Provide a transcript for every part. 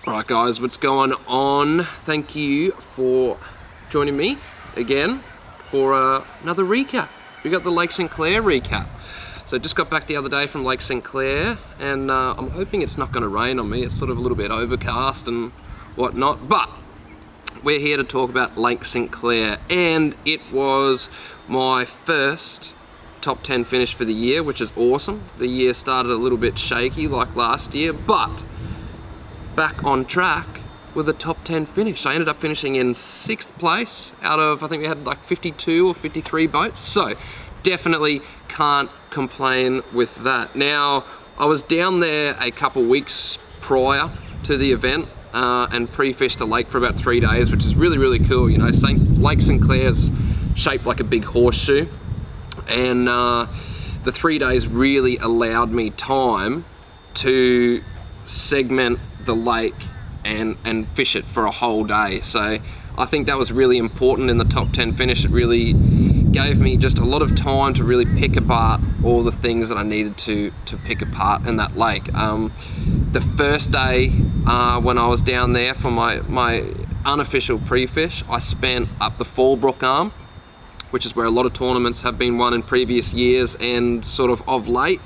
Alright guys, what's going on? Thank you for joining me again for another recap. We got the Lake St Clair recap. So just got back the other day from Lake St Clair, and I'm hoping it's not going to rain on me. It's sort of a little bit overcast and whatnot, but we're here to talk about Lake St Clair, and it was my first top 10 finish for the year, which is awesome. The year started a little bit shaky like last year, but back on track with a top 10 finish. I ended up finishing in 6th place out of, I think we had like 52 or 53 boats, so definitely can't complain with that. Now, I was down there a couple weeks prior to the event and pre-fished the lake for about 3 days, which is really, really cool. You know, Lake St Clair's shaped like a big horseshoe, and the 3 days really allowed me time to segment the lake and fish it for a whole day. So I think that was really important in the top 10 finish. It really gave me just a lot of time to really pick apart all the things that I needed to pick apart in that lake. The first day when I was down there for my unofficial pre-fish, I spent up the Fallbrook Arm, which is where a lot of tournaments have been won in previous years and sort of late.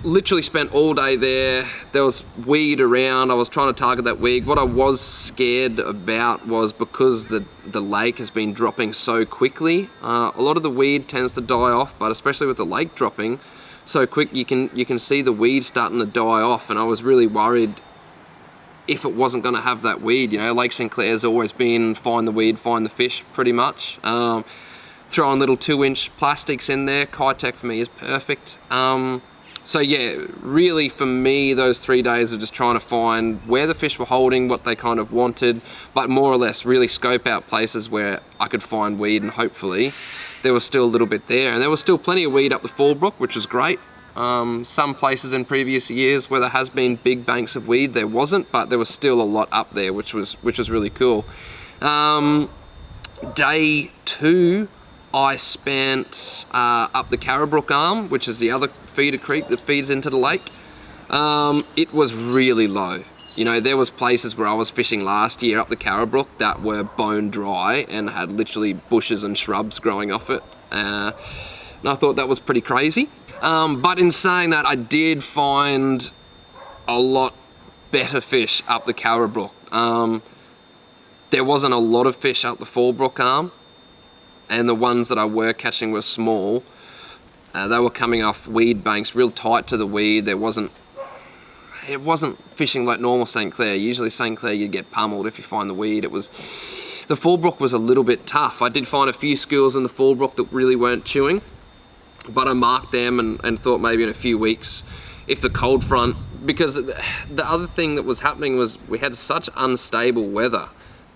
Literally spent all day there. There was weed around. I was trying to target that weed. What I was scared about was because the lake has been dropping so quickly, a lot of the weed tends to die off, but especially with the lake dropping so quick, you can see the weed starting to die off, and I was really worried if it wasn't going to have that weed. You know, Lake St Clair's always been find the weed, find the fish, pretty much. Throwing little 2-inch plastics in there, Kitech for me is perfect. So yeah, really for me, those 3 days of just trying to find where the fish were holding, what they kind of wanted, but more or less really scope out places where I could find weed, and hopefully there was still a little bit there. And there was still plenty of weed up the Fallbrook, which was great. Some places in previous years where there has been big banks of weed, there wasn't, but there was still a lot up there, which was really cool. Day 2, I spent up the Carrabrook Arm, which is the other feeder creek that feeds into the lake. It was really low. You know, there was places where I was fishing last year up the Carrabrook that were bone dry and had literally bushes and shrubs growing off it. And I thought that was pretty crazy. But in saying that, I did find a lot better fish up the Carrabrook. There wasn't a lot of fish up the Fallbrook Arm, and the ones that I were catching were small. They were coming off weed banks real tight to the weed. It wasn't fishing like normal St Clair. Usually St Clair you'd get pummeled if you find the weed. The Fallbrook was a little bit tough. I did find a few schools in the Fallbrook that really weren't chewing, but I marked them and thought maybe in a few weeks, if the cold front, because the other thing that was happening was we had such unstable weather.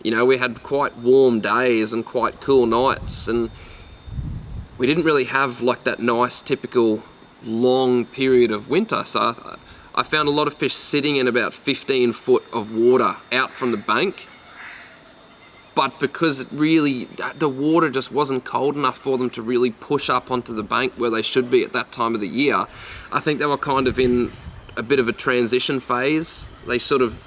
You know, we had quite warm days and quite cool nights, and we didn't really have like that nice typical long period of winter. So I found a lot of fish sitting in about 15 foot of water out from the bank, but because the water just wasn't cold enough for them to really push up onto the bank where they should be at that time of the year, I think they were kind of in a bit of a transition phase. They sort of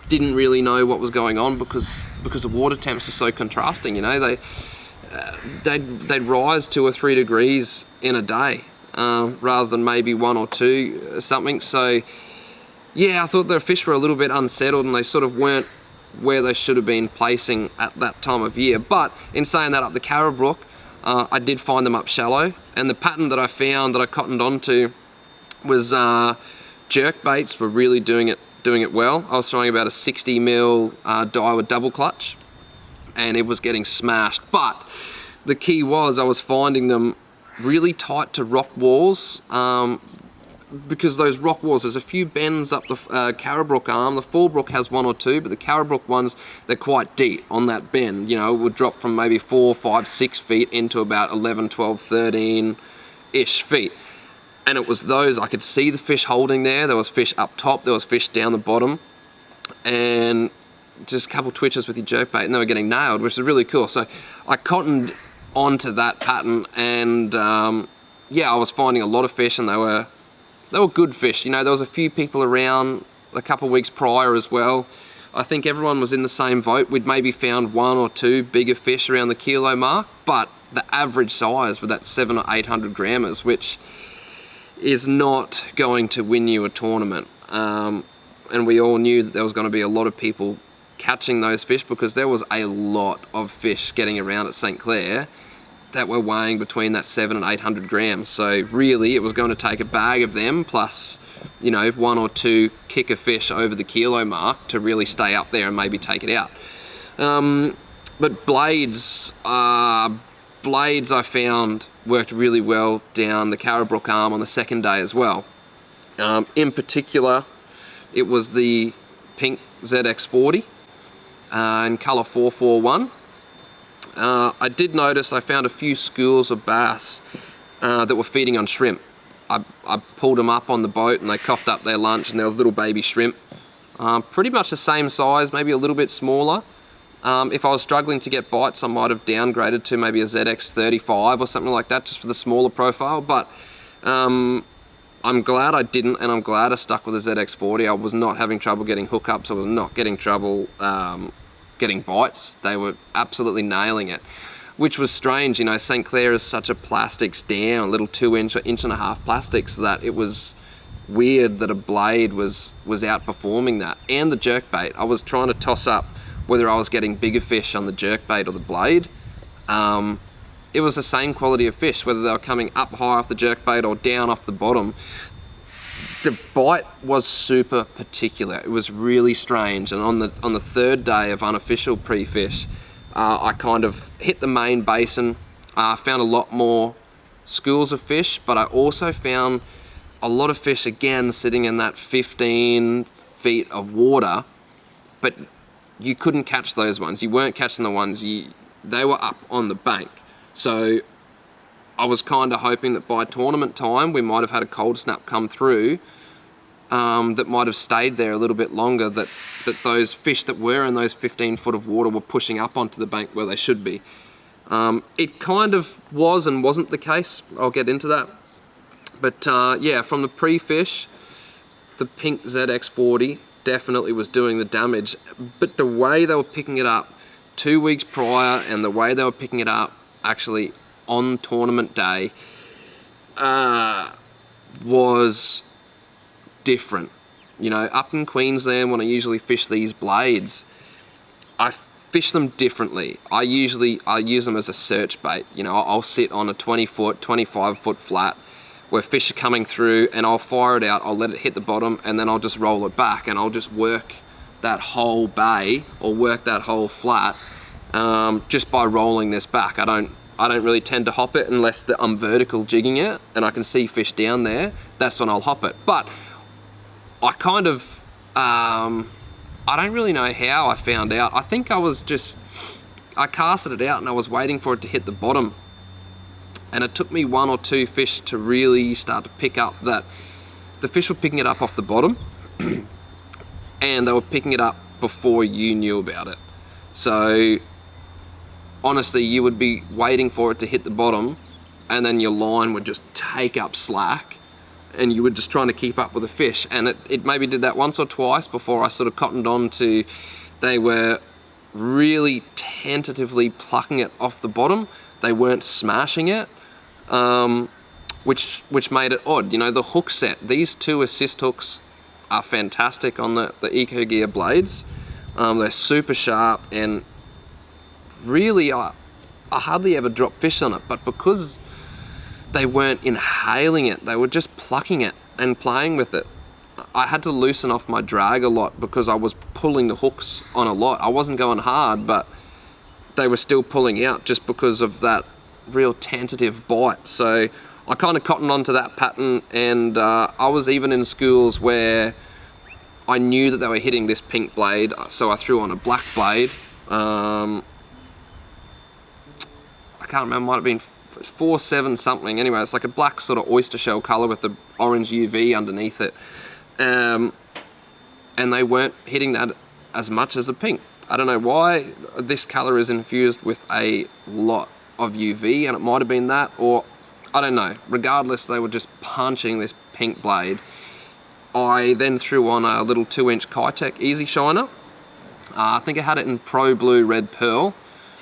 didn't really know what was going on because the water temps were so contrasting. You know, they'd rise 2 or 3 degrees in a day rather than maybe 1 or 2 or something. So yeah, I thought the fish were a little bit unsettled and they sort of weren't where they should have been placing at that time of year. But in saying that, up the Carrabrook, I did find them up shallow, and the pattern that I found that I cottoned onto was jerk baits were really doing it well. I was throwing about a 60 mil Daiwa double clutch, and it was getting smashed. But the key was I was finding them really tight to rock walls, because those rock walls, there's a few bends up the Carrabrook Arm. The Fallbrook has 1 or 2, but the Carrabrook ones, they're quite deep on that bend. You know, it would drop from maybe 4, 5, 6 feet into about 11, 12, 13-ish feet. And it was those, I could see the fish holding there. There was fish up top, there was fish down the bottom, and just a couple twitches with your jerkbait and they were getting nailed, which is really cool. So I cottoned onto that pattern, and yeah, I was finding a lot of fish, and they were good fish. You know, there was a few people around a couple of weeks prior as well, I think everyone was in the same boat. We'd maybe found 1 or 2 bigger fish around the kilo mark, but the average size were that 700 or 800 grammers, which is not going to win you a tournament. And we all knew that there was going to be a lot of people catching those fish, because there was a lot of fish getting around at St Clair that were weighing between that 700 and 800 grams. So really it was going to take a bag of them plus, you know, 1 or 2 kicker fish over the kilo mark to really stay up there and maybe take it out. But blades I found worked really well down the Carrabrook Arm on the second day as well. In particular, it was the pink ZX40 in colour 441. I did notice I found a few schools of bass that were feeding on shrimp. I pulled them up on the boat and they coughed up their lunch, and there was little baby shrimp. Pretty much the same size, maybe a little bit smaller. If I was struggling to get bites, I might have downgraded to maybe a ZX35 or something like that, just for the smaller profile. But I'm glad I didn't, and I'm glad I stuck with a ZX40. I was not having trouble getting hookups. I was not getting trouble getting bites. They were absolutely nailing it, which was strange. You know, St Clair is such a plastics dam, little 2-inch or 1.5-inch plastics, that it was weird that a blade was outperforming that. And the jerkbait, I was trying to toss up whether I was getting bigger fish on the jerkbait or the blade. It was the same quality of fish, whether they were coming up high off the jerkbait or down off the bottom. The bite was super particular. It was really strange. And on the third day of unofficial pre-fish, I kind of hit the main basin, found a lot more schools of fish, but I also found a lot of fish again sitting in that 15 feet of water, but you couldn't catch those ones. You weren't catching the ones, they were up on the bank. So I was kind of hoping that by tournament time we might have had a cold snap come through that might have stayed there a little bit longer, that those fish that were in those 15 foot of water were pushing up onto the bank where they should be. It kind of was and wasn't the case. I'll get into that. But yeah, from the pre-fish, the pink ZX40 definitely was doing the damage. But the way they were picking it up 2 weeks prior and the way they were picking it up actually on tournament day was different. You know, up in Queensland when I usually fish these blades, I fish them differently. I use them as a search bait. You know, I'll sit on a 20 foot, 25 foot flat where fish are coming through, and I'll fire it out, I'll let it hit the bottom, and then I'll just roll it back, and I'll just work that whole bay or work that whole flat just by rolling this back. I don't really tend to hop it unless I'm vertical jigging it and I can see fish down there. That's when I'll hop it. But I kind of, I don't really know how I found out. I think I casted it out and I was waiting for it to hit the bottom. And it took me 1 or 2 fish to really start to pick up that the fish were picking it up off the bottom and they were picking it up before you knew about it. So honestly, you would be waiting for it to hit the bottom and then your line would just take up slack and you were just trying to keep up with the fish. And it maybe did that once or twice before I sort of cottoned on to, they were really tentatively plucking it off the bottom. They weren't smashing it, which made it odd. You know, the hook set, these 2 assist hooks are fantastic on the Eco Gear blades. They're super sharp, and really I hardly ever drop fish on it, but because they weren't inhaling it, they were just plucking it and playing with it, I had to loosen off my drag a lot because I was pulling the hooks on a lot. I wasn't going hard, but they were still pulling out just because of that real tentative bite. So I kind of cottoned onto that pattern, and I was even in schools where I knew that they were hitting this pink blade, so I threw on a black blade. I can't remember, might have been 4.7 something. Anyway, it's like a black sort of oyster shell color with the orange UV underneath it. And they weren't hitting that as much as the pink. I don't know why. This color is infused with a lot of UV, and it might have been that, or I don't know. Regardless, they were just punching this pink blade. I then threw on a little 2-inch Kitech Easy Shiner. I think I had it in Pro Blue Red Pearl,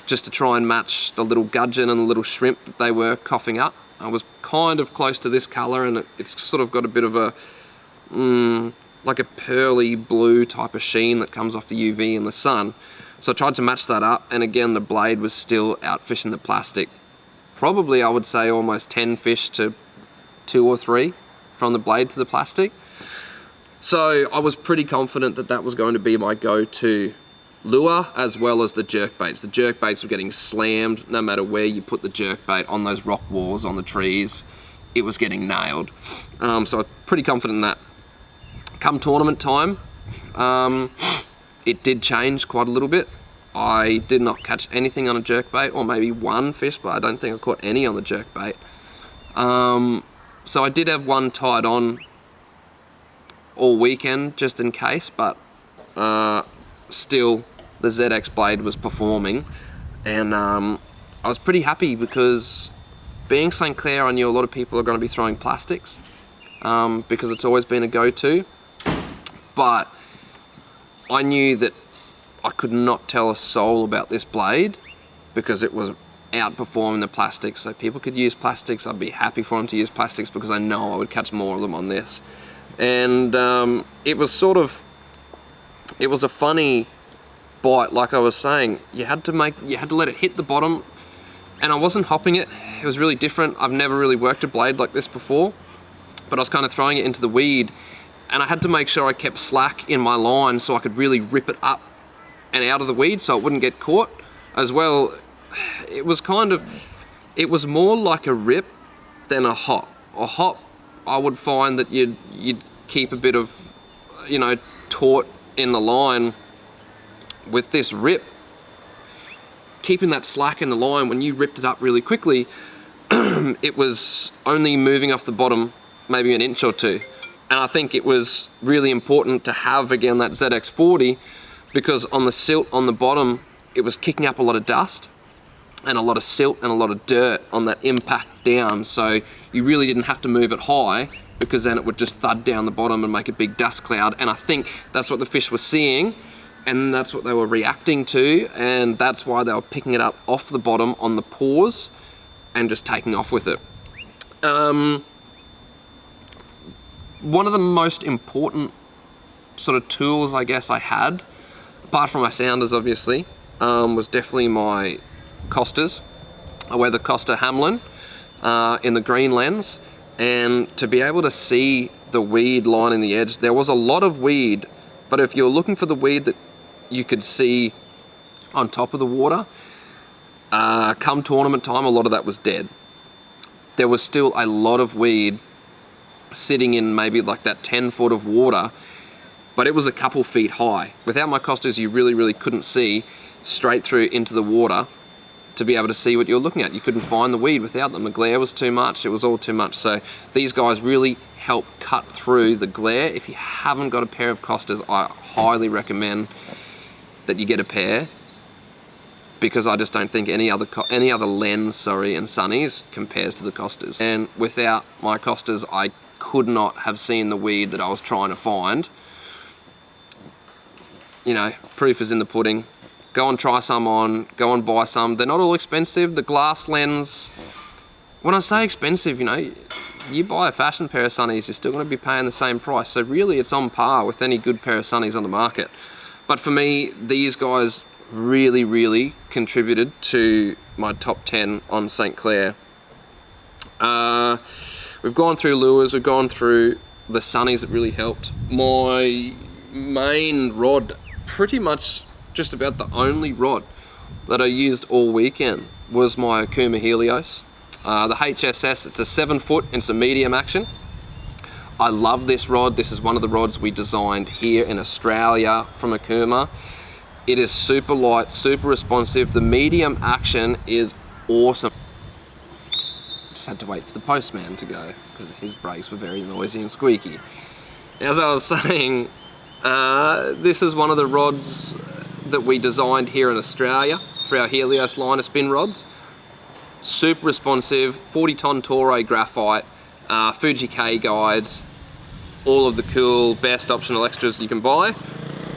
just to try and match the little gudgeon and the little shrimp that they were coughing up. I was kind of close to this colour, and it's sort of got a bit of a, like a pearly blue type of sheen that comes off the UV in the sun. So I tried to match that up, and again, the blade was still outfishing the plastic. Probably, I would say, almost 10 fish to 2 or 3 from the blade to the plastic. So I was pretty confident that that was going to be my go-to lure, as well as the jerk baits. The jerk baits were getting slammed no matter where you put the jerk bait, on those rock walls, on the trees. It was getting nailed. So I was pretty confident in that. Come tournament time, it did change quite a little bit. I did not catch anything on a jerk bait, or maybe one fish, but I don't think I caught any on the jerk bait. So I did have one tied on all weekend just in case, but still the ZX blade was performing, and I was pretty happy because being St Clair, I knew a lot of people are going to be throwing plastics because it's always been a go-to, but I knew that I could not tell a soul about this blade because it was outperforming the plastics. So people could use plastics. I'd be happy for them to use plastics because I know I would catch more of them on this. And it was a funny bite. Like I was saying, you had to let it hit the bottom, and I wasn't hopping it. It was really different. I've never really worked a blade like this before, but I was kind of throwing it into the weed, and I had to make sure I kept slack in my line so I could really rip it up and out of the weed so it wouldn't get caught as well. It was more like a rip than a hop. A hop, I would find that you'd keep a bit of, taut in the line. With this rip, keeping that slack in the line, when you ripped it up really quickly, it was only moving off the bottom maybe an inch or two. And I think it was really important to have, again, that ZX40, because on the silt on the bottom, it was kicking up a lot of dust and a lot of silt and a lot of dirt on that impact down. So you really didn't have to move it high, because then it would just thud down the bottom and make a big dust cloud. And I think that's what the fish were seeing, and that's what they were reacting to, and that's why they were picking it up off the bottom on the paws and just taking off with it. One of the most important sort of tools I guess I had, apart from my sounders obviously, was definitely my Costas. I wear the Costa Hamlin in the green lens, and to be able to see the weed lining the edge, there was a lot of weed, but if you're looking for the weed that you could see on top of the water, come tournament time, a lot of that was dead. There was still a lot of weed sitting in maybe like that 10 foot of water, but it was a couple feet high. Without my Costas, you really couldn't see straight through into the water to be able to see what you're looking at. You couldn't find the weed without them. The glare was too much. It was all too much. So these guys really help cut through the glare. If you haven't got a pair of Costas, I highly recommend that you get a pair, because I just don't think any other lens, and sunnies compares to the Costas. And without my Costas, I could not have seen the weed that I was trying to find. Proof is in the pudding. Go and try some on, go and buy some. They're not all expensive. The glass lens, when I say expensive, you buy a fashion pair of sunnies, you're still going to be paying the same price. So really it's on par with any good pair of sunnies on the market. But for me, these guys really contributed to my top 10 on St Clair. We've gone through lures, we've gone through the sunnies that really helped. My main rod, pretty much just about the only rod that I used all weekend, was my Okuma Helios. The HSS, it's a 7 foot, it's a medium action. I love this rod. This is one of the rods we designed here in Australia from Okuma. It is super light, super responsive. The medium action is awesome. Just had to wait for the postman to go because his brakes were very noisy and squeaky. As I was saying, this is one of the rods that we designed here in Australia for our Helios line of spin rods. Super responsive, 40 ton Toray graphite, Fuji K guides. all of the cool, best optional extras you can buy,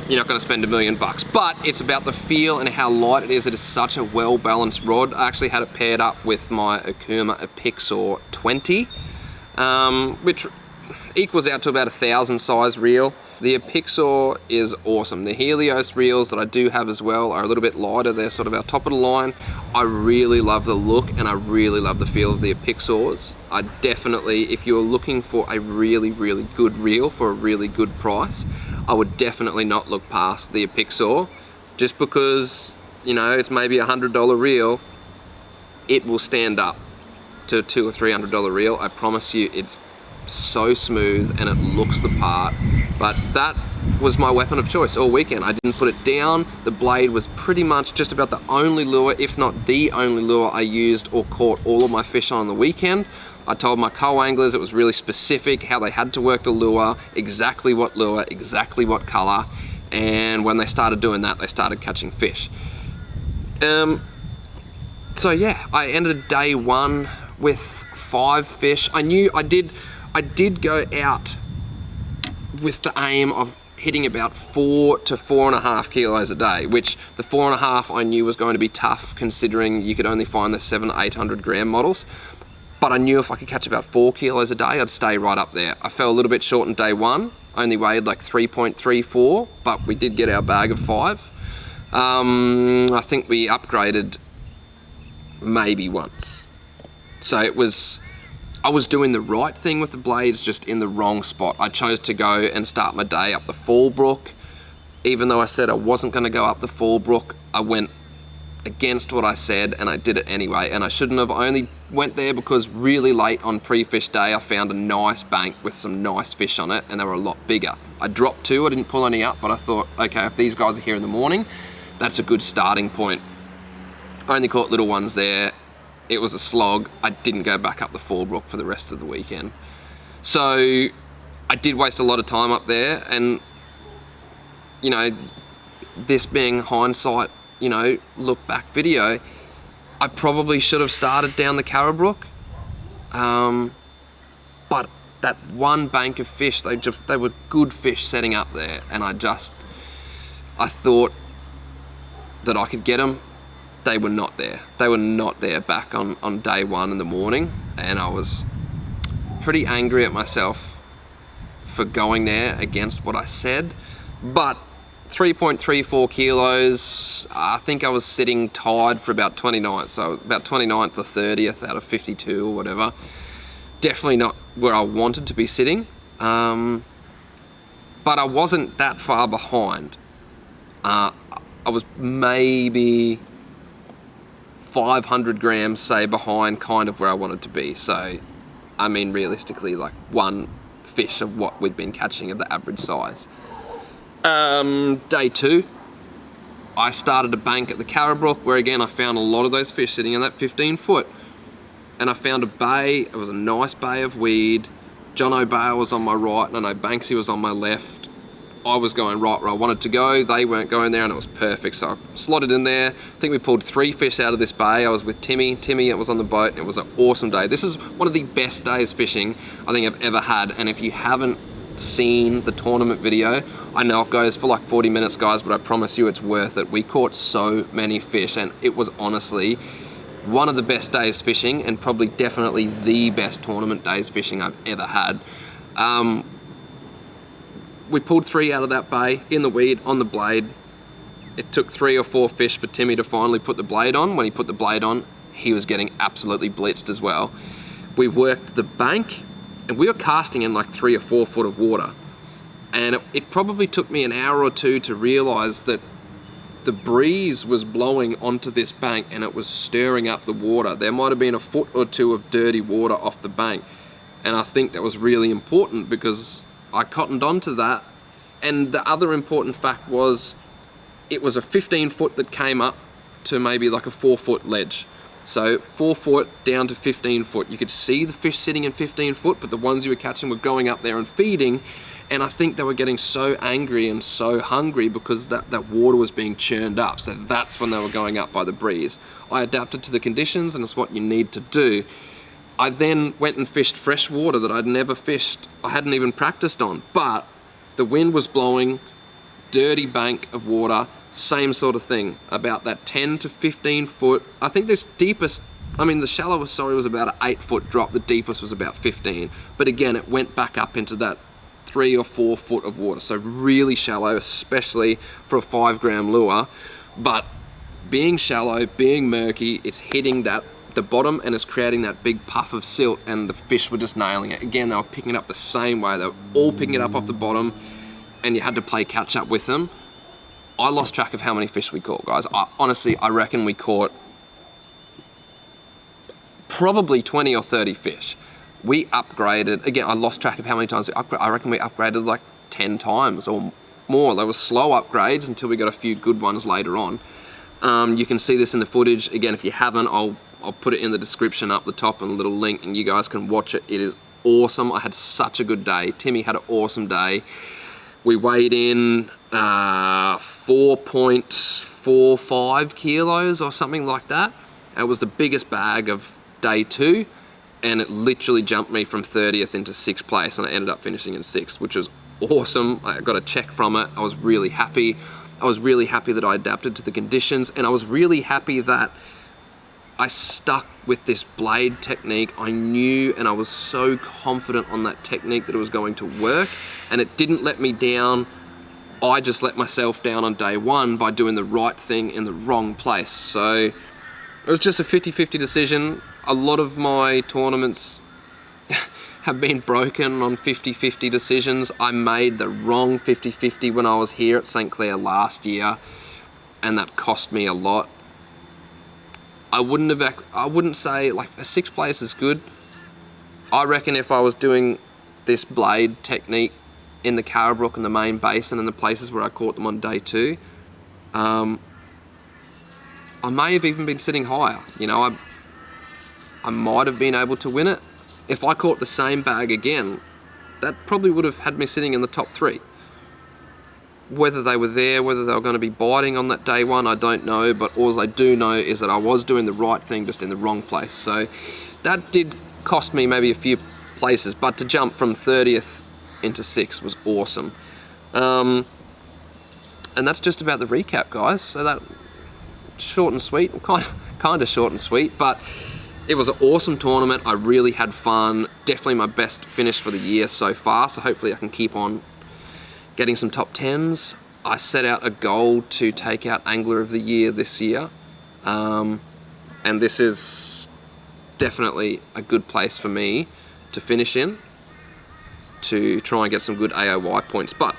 you're not going to spend $1 million. But it's about the feel and how light it is. It is such a well-balanced rod. I actually had it paired up with my Okuma Epixor 20, which equals out to about 1,000 size reel. The Epixor is awesome. The Helios reels that I do have as well are a little bit lighter. They're sort of our top of the line. I really love the look and I really love the feel of the Epixors. I definitely, if you're looking for a really, really good reel for a really good price, I would definitely not look past the Epixor. Just because, you know, it's maybe $100 reel, it will stand up to a $200 or $300 reel. I promise you, it's so smooth and it looks the part. But that was my weapon of choice all weekend. I didn't put it down. The blade was pretty much just about the only lure, if not the only lure I used or caught all of my fish on the weekend. I told my co-anglers it was really specific how they had to work the lure, exactly what lure, exactly what color, and when they started doing that, they started catching fish. So yeah, I ended day one with 5 fish. I knew I did go out with the aim of hitting about 4 to 4.5 kilos a day, which the 4.5 I knew was going to be tough considering you could only find the 700 to 800 gram models. But I knew if I could catch about 4 kilos a day, I'd stay right up there. I fell a little bit short in day one, only weighed like 3.34, but we did get our bag of 5. I think we upgraded maybe once. So I was doing the right thing with the blades, just in the wrong spot. I chose to go and start my day up the Fallbrook. Even though I said I wasn't gonna go up the Fallbrook, I went against what I said and I did it anyway, and I shouldn't have. I only went there because really late on pre-fish day I found a nice bank with some nice fish on it and they were a lot bigger. I dropped 2, I didn't pull any up, but I thought, okay, if these guys are here in the morning, that's a good starting point. I only caught little ones there. It was a slog. I didn't go back up the Fallbrook for the rest of the weekend. So I did waste a lot of time up there, and you know, this being hindsight, you know, look back video, I probably should have started down the Carrabrook. But that one bank of fish, they were good fish setting up there, and I thought that I could get them. They were not there. They were not there back on day one in the morning, and I was pretty angry at myself for going there against what I said. But 3.34 kilos, I think I was sitting tied for about 29th, so about 29th or 30th out of 52 or whatever. Definitely not where I wanted to be sitting, but I wasn't that far behind. I was maybe 500 grams, say, behind kind of where I wanted to be. So, I mean, realistically, like 1 fish of what we'd been catching of the average size. Day 2, I started a bank at the Carrabrook, where again, I found a lot of those fish sitting in that 15 foot. And I found a bay. It was a nice bay of weed. John O'Bale was on my right, and I know Banksy was on my left. I was going right where I wanted to go. They weren't going there, and it was perfect. So I slotted in there. I think we pulled 3 fish out of this bay. I was with Timmy. Timmy, it was on the boat, and it was an awesome day. This is one of the best days fishing I think I've ever had. And if you haven't seen the tournament video, I know it goes for like 40 minutes, guys, but I promise you it's worth it. We caught so many fish, and it was honestly one of the best days fishing, and probably definitely the best tournament days fishing I've ever had. We pulled 3 out of that bay in the weed on the blade. It took 3 or 4 fish for Timmy to finally put the blade on. When he put the blade on, he was getting absolutely blitzed as well. We worked the bank, and we were casting in like 3 or 4 foot of water. And it probably took me an hour or 2 to realize that the breeze was blowing onto this bank and it was stirring up the water. There might have been a foot or 2 of dirty water off the bank. And I think that was really important because I cottoned onto that. And the other important fact was it was a 15 foot that came up to maybe like a 4 foot ledge. So 4 foot down to 15 foot. You could see the fish sitting in 15 foot, but the ones you were catching were going up there and feeding. And I think they were getting so angry and so hungry because that water was being churned up. So that's when they were going up by the breeze. I adapted to the conditions, and it's what you need to do. I then went and fished fresh water that I'd never fished, I hadn't even practiced on, but the wind was blowing, dirty bank of water, same sort of thing, about that 10 to 15 foot. I think the deepest, the shallowest, was about an 8 foot drop. The deepest was about 15. But again, it went back up into that 3 or 4 foot of water. So really shallow, especially for a 5 gram lure. But being shallow, being murky, it's hitting the bottom and it's creating that big puff of silt, and the fish were just nailing it. Again, they were picking it up the same way. They were all picking it up off the bottom, and you had to play catch up with them. I lost track of how many fish we caught, guys. Honestly, I reckon we caught probably 20 or 30 fish. We upgraded, again, I lost track of how many times I reckon we upgraded like 10 times or more. They were slow upgrades until we got a few good ones later on. You can see this in the footage. Again, if you haven't, I'll put it in the description up the top and a little link, and you guys can watch it. It is awesome. I had such a good day. Timmy had an awesome day. We weighed in 4.45 kilos or something like that. It was the biggest bag of day 2, and it literally jumped me from 30th into 6th place, and I ended up finishing in 6th, which was awesome. I got a check from it. I was really happy. I was really happy that I adapted to the conditions, and I was really happy that I stuck with this blade technique. I knew, and I was so confident on that technique that it was going to work, and it didn't let me down. I just let myself down on day 1 by doing the right thing in the wrong place. So it was just a 50-50 decision. A lot of my tournaments have been broken on 50-50 decisions. I made the wrong 50-50 when I was here at St Clair last year, and that cost me a lot. I wouldn't say like a 6th place is good. I reckon if I was doing this blade technique in the Carrabrook and the main basin and the places where I caught them on day 2, I may have even been sitting higher. I might have been able to win it. If I caught the same bag again, that probably would have had me sitting in the top 3. Whether they were there, whether they were going to be biting on that day 1, I don't know, but all I do know is that I was doing the right thing, just in the wrong place. So that did cost me maybe a few places, but to jump from 30th into 6th was awesome. And that's just about the recap, guys. So that, short and sweet, kind of short and sweet, but it was an awesome tournament. I really had fun. Definitely my best finish for the year so far, so hopefully I can keep on getting some top 10s. I set out a goal to take out Angler of the Year this year, and this is definitely a good place for me to finish in, to try and get some good AOY points. But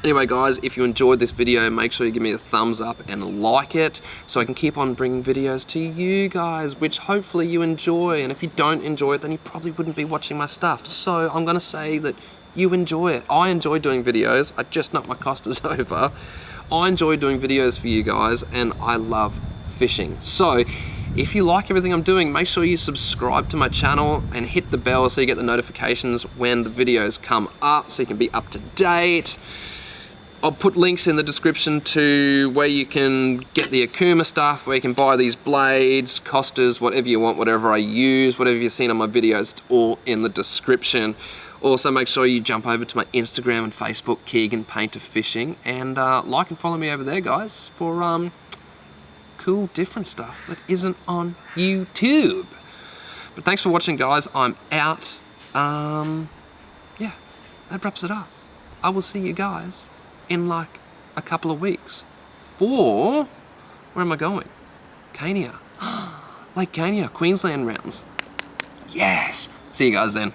anyway, guys, if you enjoyed this video, make sure you give me a thumbs up and like it, so I can keep on bringing videos to you guys, which hopefully you enjoy. And if you don't enjoy it, then you probably wouldn't be watching my stuff. So I'm gonna say that you enjoy it. I enjoy doing videos. I just knocked my costas over. I enjoy doing videos for you guys, and I love fishing. So if you like everything I'm doing, make sure you subscribe to my channel and hit the bell so you get the notifications when the videos come up, so you can be up to date. I'll put links in the description to where you can get the Akuma stuff, where you can buy these blades, costas, whatever you want, whatever I use, whatever you've seen on my videos, it's all in the description. Also, make sure you jump over to my Instagram and Facebook, Keeghan Painter Fishing, and like and follow me over there, guys, for cool, different stuff that isn't on YouTube. But thanks for watching, guys. I'm out. Yeah, that wraps it up. I will see you guys in like a couple of weeks for, where am I going? Cania. Lake Cania, Queensland rounds. Yes! See you guys then.